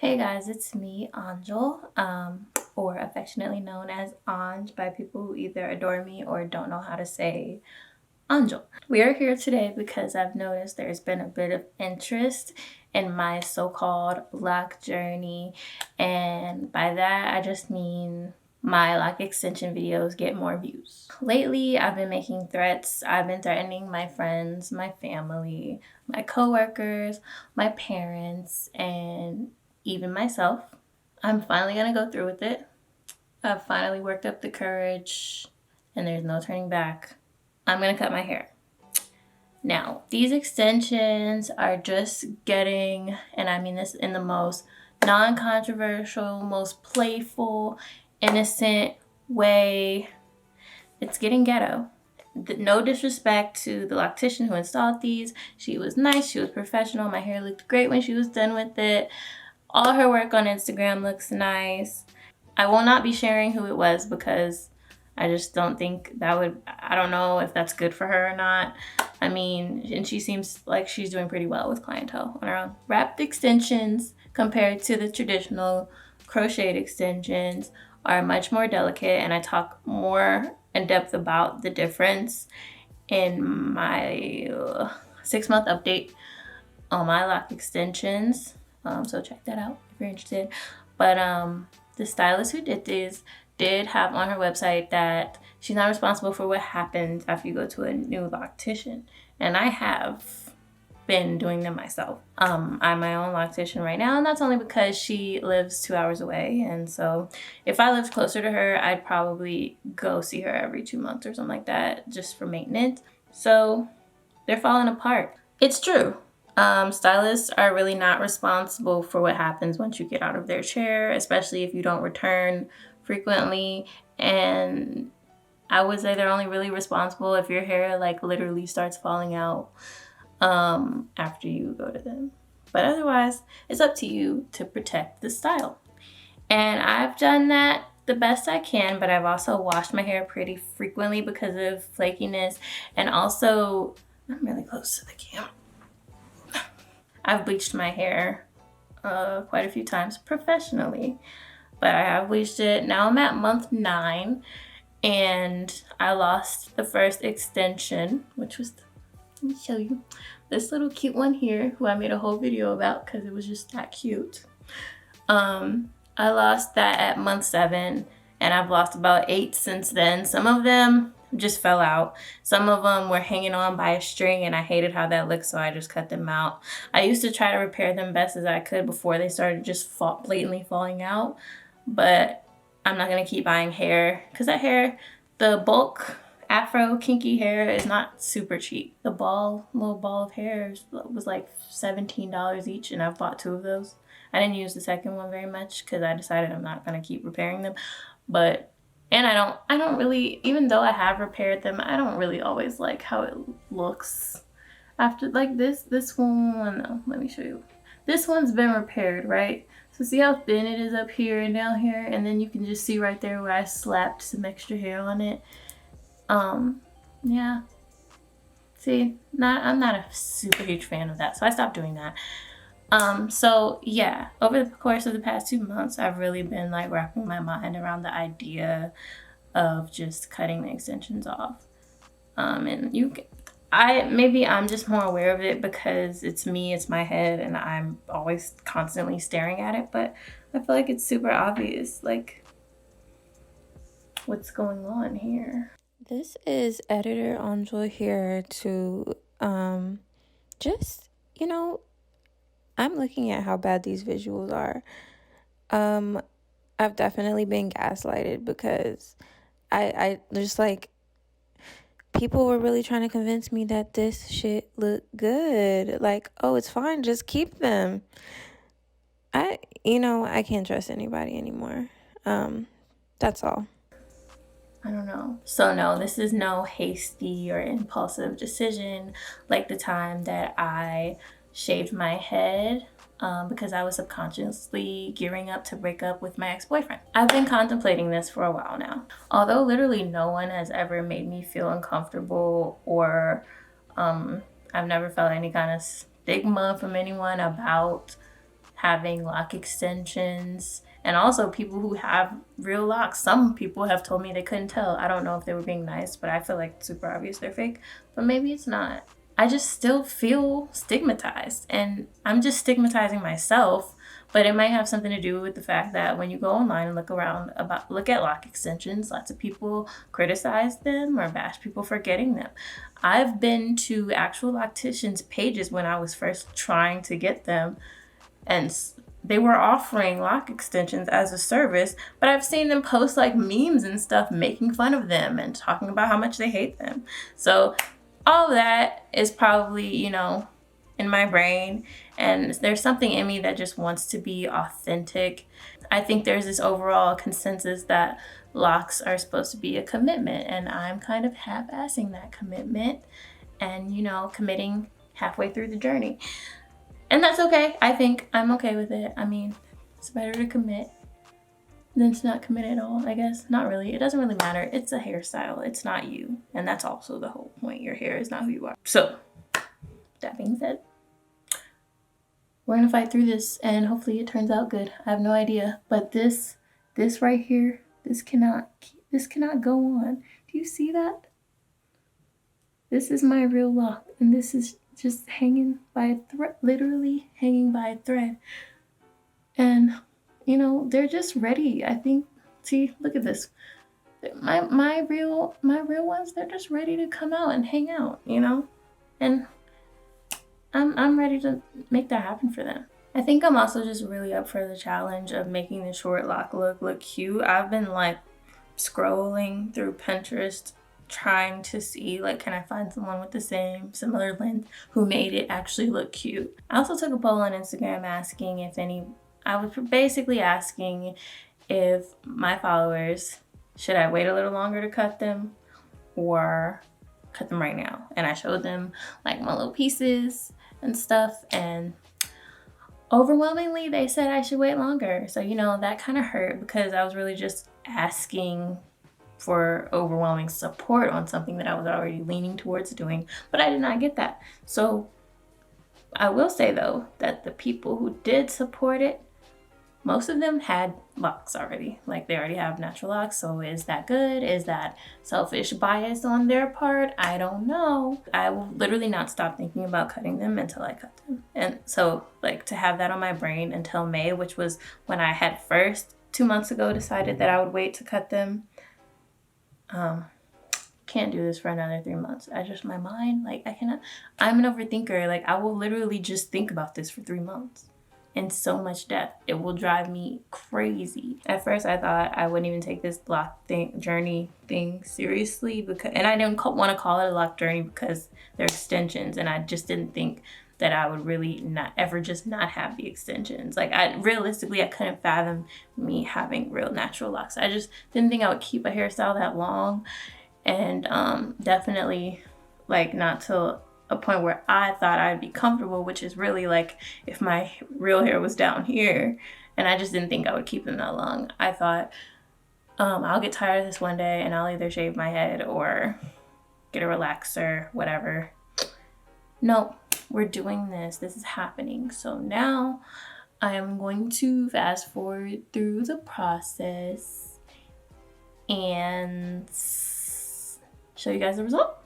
Hey guys, it's me, Angel, or affectionately known as Anj by people who either adore me or don't know how to say Angel. We are here today because I've noticed there's been a bit of interest in my so-called lock journey, and by that I just mean my lock extension videos get more views. Lately, I've been making threats. I've been threatening my friends, my family, my coworkers, my parents, and even myself. I'm finally gonna go through with it. I've finally worked up the courage, and there's no turning back. I'm gonna cut my hair. Now, these extensions are just getting, and I mean this in the most non controversial, most playful, innocent way. It's getting ghetto. No disrespect to the loctician who installed these. She was nice, she was professional. My hair looked great when she was done with it. All her work on Instagram looks nice. I will not be sharing who it was because I just don't think that would, I don't know if that's good for her or not. I mean, and she seems like she's doing pretty well with clientele on her own. Wrapped extensions compared to the traditional crocheted extensions are much more delicate, and I talk more in depth about the difference in my 6-month update on my lock extensions. So check that out if you're interested. But the stylist who did these did have on her website that she's not responsible for what happens after you go to a new loctician. And I have been doing them myself. I'm my own loctician right now, and that's only because she lives 2 hours away. And so if I lived closer to her, I'd probably go see her every 2 months or something like that just for maintenance. So they're falling apart. It's true. Stylists are really not responsible for what happens once you get out of their chair, especially if you don't return frequently. And I would say they're only really responsible if your hair like literally starts falling out after you go to them. But otherwise, it's up to you to protect the style. And I've done that the best I can, but I've also washed my hair pretty frequently because of flakiness. And also, I'm really close to the camera. I've bleached my hair quite a few times professionally, but I have bleached it. Now I'm at month 9, and I lost the first extension, which was, let me show you, this little cute one here, who I made a whole video about because it was just that cute. I lost that at month 7, and I've lost about 8 since then. Some of them just fell out. Some of them were hanging on by a string, and I hated how that looked, so I just cut them out. I used to try to repair them best as I could before they started just blatantly falling out, but I'm not gonna keep buying hair because that hair, the bulk afro kinky hair, is not super cheap. The little ball of hair was like $17 each, and I've bought 2 of those. I didn't use the second one very much because I decided I'm not gonna keep repairing them, and I don't really, even though I have repaired them, I don't really always like how it looks after, like this one. Let me show you. This one's been repaired, right? So see how thin it is up here and down here, and then you can just see right there where I slapped some extra hair on it. Yeah. See, I'm not a super huge fan of that, so I stopped doing that. So yeah, over the course of the past 2 months, I've really been like wrapping my mind around the idea of just cutting the extensions off. And maybe I'm just more aware of it because it's me, it's my head, and I'm always constantly staring at it, but I feel like it's super obvious, like, what's going on here. This is editor Angel here to, just, I'm looking at how bad these visuals are. I've definitely been gaslighted because I just like, people were really trying to convince me that this shit looked good. Like, oh, it's fine, just keep them. I can't trust anybody anymore. That's all. I don't know. So no, this is no hasty or impulsive decision like the time that I shaved my head because I was subconsciously gearing up to break up with my ex-boyfriend. I've been contemplating this for a while now. Although literally no one has ever made me feel uncomfortable, or I've never felt any kind of stigma from anyone about having lock extensions, and also people who have real locks. Some people have told me they couldn't tell. I don't know if they were being nice, but I feel like it's super obvious they're fake, but maybe it's not. I just still feel stigmatized, and I'm just stigmatizing myself. But it might have something to do with the fact that when you go online and look at lock extensions, lots of people criticize them or bash people for getting them. I've been to actual locticians' pages when I was first trying to get them, and they were offering lock extensions as a service, but I've seen them post like memes and stuff making fun of them and talking about how much they hate them. So all that is probably, in my brain, and there's something in me that just wants to be authentic. I think there's this overall consensus that locks are supposed to be a commitment, and I'm kind of half-assing that commitment and, committing halfway through the journey. And that's okay. I think I'm okay with it. I mean, it's better to commit than to not commit at all, I guess. Not really. It doesn't really matter. It's a hairstyle. It's not you. And that's also the whole point. Your hair is not who you are. So, that being said, we're gonna fight through this, and hopefully it turns out good. I have no idea, but this right here, this cannot go on. Do you see that? This is my real lock, and this is just hanging by a thread, literally hanging by a thread. And they're just ready. I think. See, look at this. My real ones. They're just ready to come out and hang out. And I'm ready to make that happen for them. I think I'm also just really up for the challenge of making the short lock look cute. I've been like scrolling through Pinterest trying to see can I find someone with the similar length who made it actually look cute. I also took a poll on Instagram asking I was basically asking if my followers, should I wait a little longer to cut them or cut them right now? And I showed them my little pieces and stuff, and overwhelmingly they said I should wait longer. So that kind of hurt because I was really just asking for overwhelming support on something that I was already leaning towards doing, but I did not get that. So I will say though that the people who did support it, most of them had locks already. They already have natural locks. So is that good? Is that selfish bias on their part? I don't know. I will literally not stop thinking about cutting them until I cut them. And so to have that on my brain until May, which was when I had first 2 months ago decided that I would wait to cut them. Can't do this for another 3 months. My mind, I cannot. I'm an overthinker. I will literally just think about this for 3 months. In so much depth. It will drive me crazy. At first I thought I wouldn't even take this lock journey thing seriously and I didn't want to call it a lock journey because they're extensions, and I just didn't think that I would really not have the extensions. Realistically I couldn't fathom me having real natural locks. I just didn't think I would keep a hairstyle that long, and definitely not till a point where I thought I'd be comfortable, which is really if my real hair was down here, and I just didn't think I would keep them that long. I thought I'll get tired of this one day and I'll either shave my head or get a relaxer, whatever. No, we're doing this. This is happening. So now I am going to fast forward through the process and show you guys the result.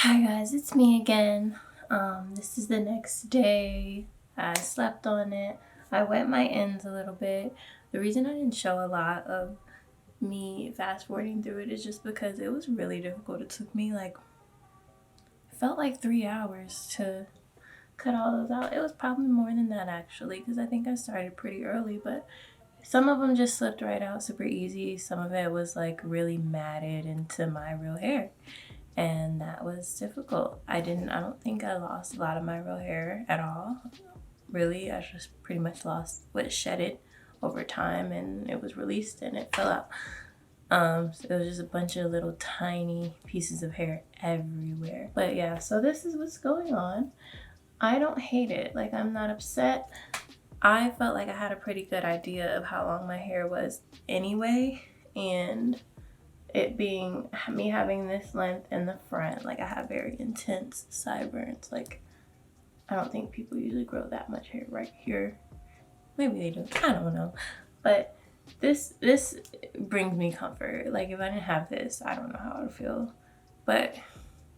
Hi guys, it's me again. This is the next day. I slept on it. I wet my ends a little bit. The reason I didn't show a lot of me fast forwarding through it is just because it was really difficult. It took me it felt like 3 hours to cut all those out. It was probably more than that actually, because I think I started pretty early, but some of them just slipped right out super easy. Some of it was like really matted into my real hair, and that was difficult. I don't think I lost a lot of my real hair at all. Really, I just pretty much lost what shedded over time, and it was released and it fell out. So it was just a bunch of little tiny pieces of hair everywhere. But yeah, so this is what's going on. I don't hate it. Like, I'm not upset. I felt like I had a pretty good idea of how long my hair was anyway, and it being me having this length in the front, like I have very intense sideburns. Like, I don't think people usually grow that much hair right here. Maybe they do, I don't know. But this brings me comfort. Like, if I didn't have this, I don't know how I would feel. But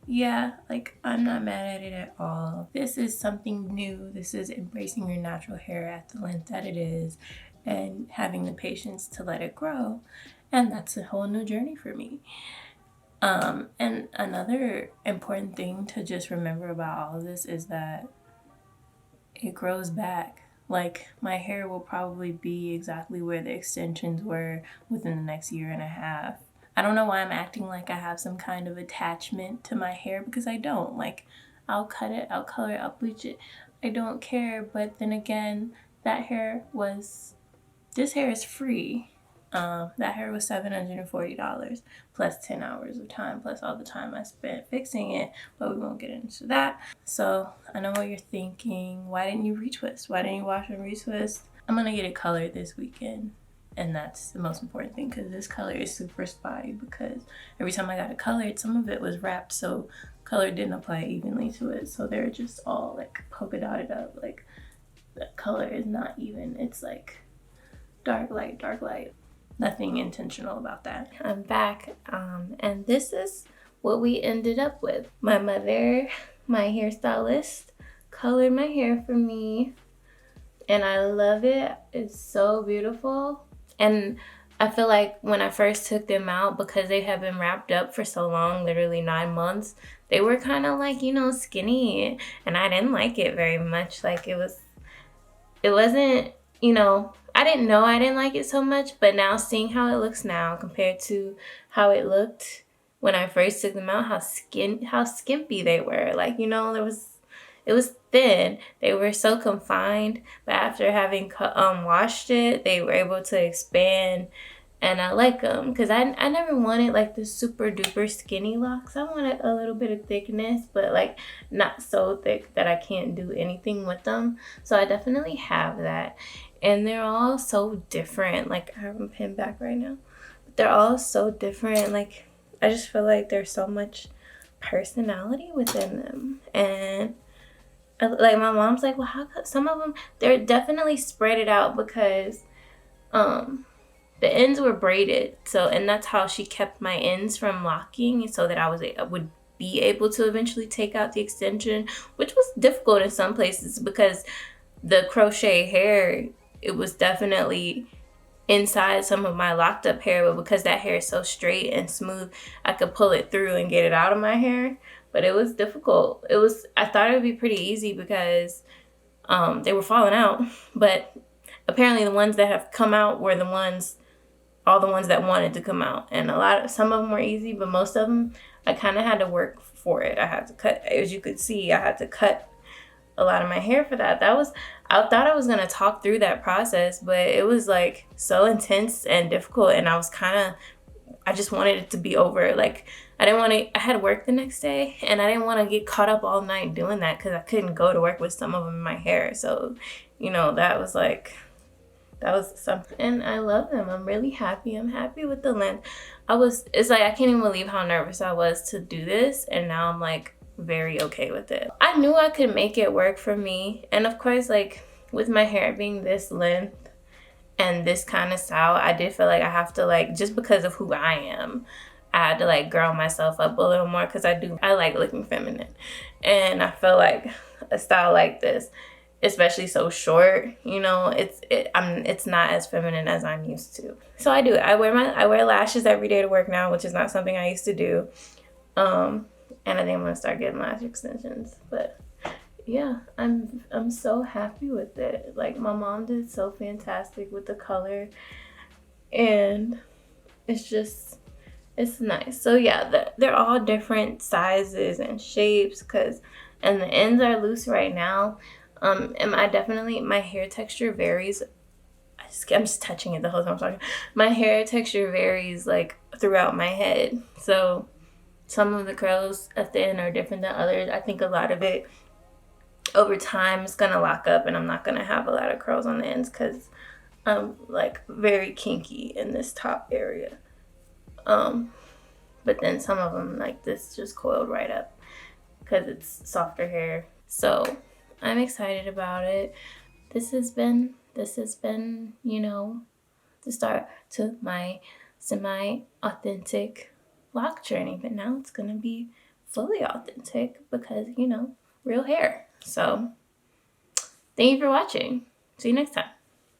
yeah, like, I'm not mad at it at all. This is something new. This is embracing your natural hair at the length that it is and having the patience to let it grow. And that's a whole new journey for me. And another important thing to just remember about all of this is that it grows back. Like, my hair will probably be exactly where the extensions were within the next year and a half. I don't know why I'm acting like I have some kind of attachment to my hair, because I don't. Like, I'll cut it, I'll color it, I'll bleach it. I don't care. But then again, this hair is free. That hair was $740 plus 10 hours of time, plus all the time I spent fixing it, but we won't get into that. So I know what you're thinking. Why didn't you retwist? Why didn't you wash and retwist? I'm gonna get it colored this weekend, and that's the most important thing, because this color is super spotty, because every time I got it colored, some of it was wrapped, so color didn't apply evenly to it, so they're just all like polka dotted up. Like, the color is not even. It's like dark light, dark light. Nothing intentional about that. I'm back, and this is what we ended up with. My mother, my hairstylist, colored my hair for me, and I love it. It's so beautiful. And I feel like when I first took them out, because they had been wrapped up for so long, literally 9 months, they were kind of like, skinny, and I didn't like it very much. Like, it wasn't, I didn't know I didn't like it so much, but now seeing how it looks now compared to how it looked when I first took them out, how skimpy they were. Like, it was thin. They were so confined, but after having washed it, they were able to expand, and I like them, because I never wanted like the super duper skinny locks. I wanted a little bit of thickness, but like not so thick that I can't do anything with them. So I definitely have that, and they're all so different. Like, I have them pinned back right now, but they're all so different. Like, I just feel like there's so much personality within them. And like, my mom's like, well, how come some of them, they're definitely spread it out, because the ends were braided, so, and that's how she kept my ends from locking, so that I would be able to eventually take out the extension, which was difficult in some places, because the crochet hair, it was definitely inside some of my locked up hair, but because that hair is so straight and smooth, I could pull it through and get it out of my hair. But it was difficult. I thought it would be pretty easy, because they were falling out, but apparently the ones that have come out were all the ones that wanted to come out, and some of them were easy, but most of them I kind of had to work for it. I had to cut, as you could see, I had to cut a lot of my hair for that. I thought I was gonna talk through that process, but it was like so intense and difficult, and I just wanted it to be over. Like, I had work the next day, and I didn't want to get caught up all night doing that, because I couldn't go to work with some of them in my hair. So, that was something, and I love them. I'm really happy. I'm happy with the length. It's like, I can't even believe how nervous I was to do this, and now I'm like very okay with it. I knew I could make it work for me, and of course, like, with my hair being this length and this kind of style, I did feel like I have to, like, just because of who I am, I had to like girl myself up a little more because I like looking feminine. And I feel like a style like this, especially so short, you know, it's not as feminine as I'm used to. So I do. I wear lashes every day to work now, which is not something I used to do. And I think I'm gonna start getting lash extensions. But yeah, I'm so happy with it. Like my mom did so fantastic with the color, and it's nice. So yeah, they're all different sizes and shapes, and the ends are loose right now. And my hair texture varies. I'm just touching it the whole time I'm talking. My hair texture varies like throughout my head. So some of the curls at the end are different than others. I think a lot of it over time is gonna lock up, and I'm not gonna have a lot of curls on the ends because I'm like very kinky in this top area. But then some of them like this just coiled right up because it's softer hair. So I'm excited about it. This has been, you know, the start to my semi-authentic vlog journey. But now it's gonna be fully authentic because, you know, real hair. So thank you for watching. See you next time.